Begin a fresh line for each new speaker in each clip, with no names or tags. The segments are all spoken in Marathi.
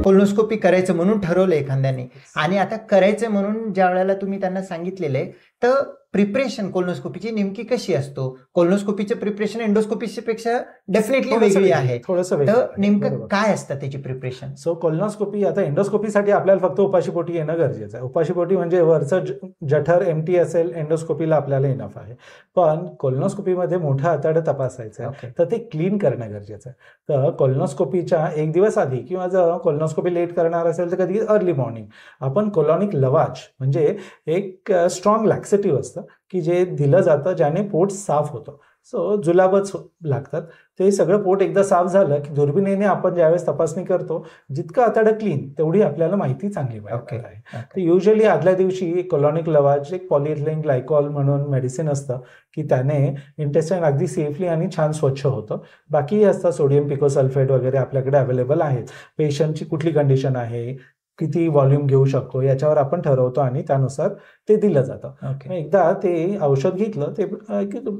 कोलोनोस्कोपी करायचं म्हणून ठरवलं एखाद्याने आणि आता करायचं म्हणून ज्या वेळेला तुम्ही त्यांना सांगितलेलं आहे, तर प्रिपरेशन कोलोनोस्कोपीची नेमकी कशी असतो? कोलोनोस्कोपीचं प्रिपरेशन एंडोस्कोपीच्या पेक्षा डेफिनेटली वेगळी आहे. तर नेमकं काय असतं त्याची प्रिपरेशन?
सो कोलोनोस्कोपी, आता एंडोस्कोपीसाठी आपल्याला फक्त उपाशीपोटी येणं गरजेचं आहे. उपाशीपोटी म्हणजे वरचं जठर एम्प्टी असेल, एंडोस्कोपीला आपल्याला इनफ आहे. पण कोलोनोस्कोपीमध्ये मोठं आतडं तपासायचं आहे, तर ते क्लीन करणं गरजेचं आहे. तर कोलोनोस्कोपीच्या एक दिवस आधी किंवा जर कोलोनोस्कोपी लेट करणार असेल तर कधी अर्ली मॉर्निंग आपण कोलॉनिक लवाज म्हणजे एक स्ट्रॉंग लॅक्सेटिव्ह असतं की जे दिलं जातं ज्याने पोट साफ होतं. सो जुलाबच लागतात. ते सगळं पोट एकदा साफ झालं की दुर्बिणीने आपण ज्यावेळेस तपासणी करतो, जितकं आतडं क्लीन तेवढी आपल्याला माहिती चांगली मिळणार आहे. तर युजली आदल्या दिवशी कोलॉनिक लवाज एक पॉलिइथिलीन ग्लायकॉल म्हणून मेडिसिन असतं की त्याने इंटेस्टाईन अगदी सेफली आणि छान स्वच्छ होतं. बाकी असतं सोडियम पिकोसल्फेट वगैरे आपल्याकडे अवेलेबल आहेत. पेशंटची कुठली कंडिशन आहे, किती व्हॉल्यूम घेऊ शकतो याच्यावर आपण ठरवतो आणि त्यानुसार ते दिलं जातं. एकदा ते औषध घेतलं ते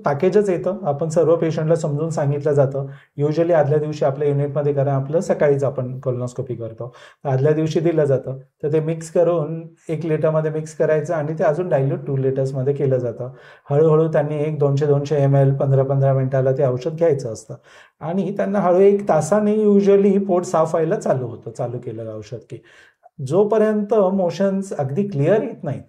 पॅकेजच येतं, आपण सर्व पेशंटला समजून सांगितलं जातं. युजली आदल्या दिवशी आपल्या युनिटमध्ये करा, आपलं सकाळीच आपण कोलोनोस्कोपी करतो, आदल्या दिवशी दिलं जातं. तर ते मिक्स करून 1 लिटरमध्ये मिक्स करायचं आणि ते अजून डायल्यूट 2 लिटर्समध्ये केलं जातं. हळूहळू त्यांनी 200-200 ml 15-15 मिनिटाला ते औषध घ्यायचं असतं आणि त्यांना हळू 1 तासाने युजली पोट साफ व्हायला चालू केलं औषध की जोपर्यंत मोशन्स अगदी क्लिअर येत नाही,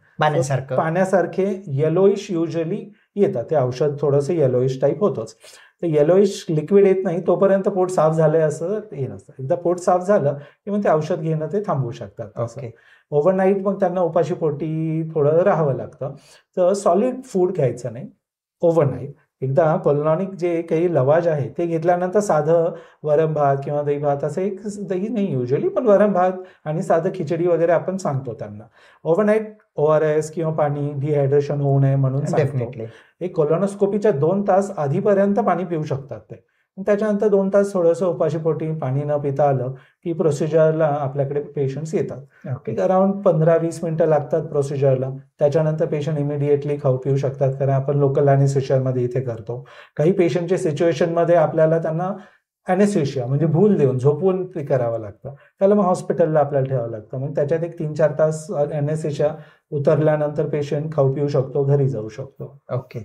पाण्यासारखे येलोइश युजली येतात. ते औषध थोडंसं येलोइश टाईप होतंच. तर येलोइश लिक्विड येत नाही तोपर्यंत पोट साफ झालंय असं हे नसतं. एकदा पोट साफ झालं की मग ते औषध घेणं ते थांबवू शकतात. ओव्हरनाईट मग त्यांना उपाशी पोटी थोडं राहावं लागतं. तर सॉलिड फूड घ्यायचं नाही ओव्हरनाईट. एकदा कोलोनिक जे काही लवाज आहे ते घेतल्यानंतर साधं वरण भात किंवा दही भात असं एक दही नाही युजली, पण वरण भात आणि साधं खिचडी वगैरे आपण सांगतो त्यांना. ओव्हरनाईट ORS किंवा पाणी, डिहायड्रेशन होऊ नये म्हणून सांगतो. एक कोलोनोस्कोपीच्या 2 तास आधीपर्यंत पाणी पिऊ शकतात ते. त्याच्यानंतर 2 तास थोडंसं उपाशीपोटी पाणी न पिता आलं की प्रोसिजरला आपल्याकडे पेशंट्स येतात. अराउंड 15-20 मिनिटं लागतात प्रोसिजरला. त्याच्यानंतर पेशंट इमिडिएटली खाऊ पिऊ शकतात, कारण आपण लोकल ॲनेस्थेशियामध्ये इथे करतो. काही पेशंटच्या सिच्युएशनमध्ये आपल्याला त्यांना ॲनेस्थेशिया म्हणजे भूल देऊन झोपून ते करावं लागतं, त्याला मग हॉस्पिटलला आपल्याला ठेवावं लागतं. मग त्याच्यात एक 3-4 तास ॲनेस्थेशिया उतरल्यानंतर पेशंट खाऊ पिऊ शकतो, घरी जाऊ शकतो.
ओके.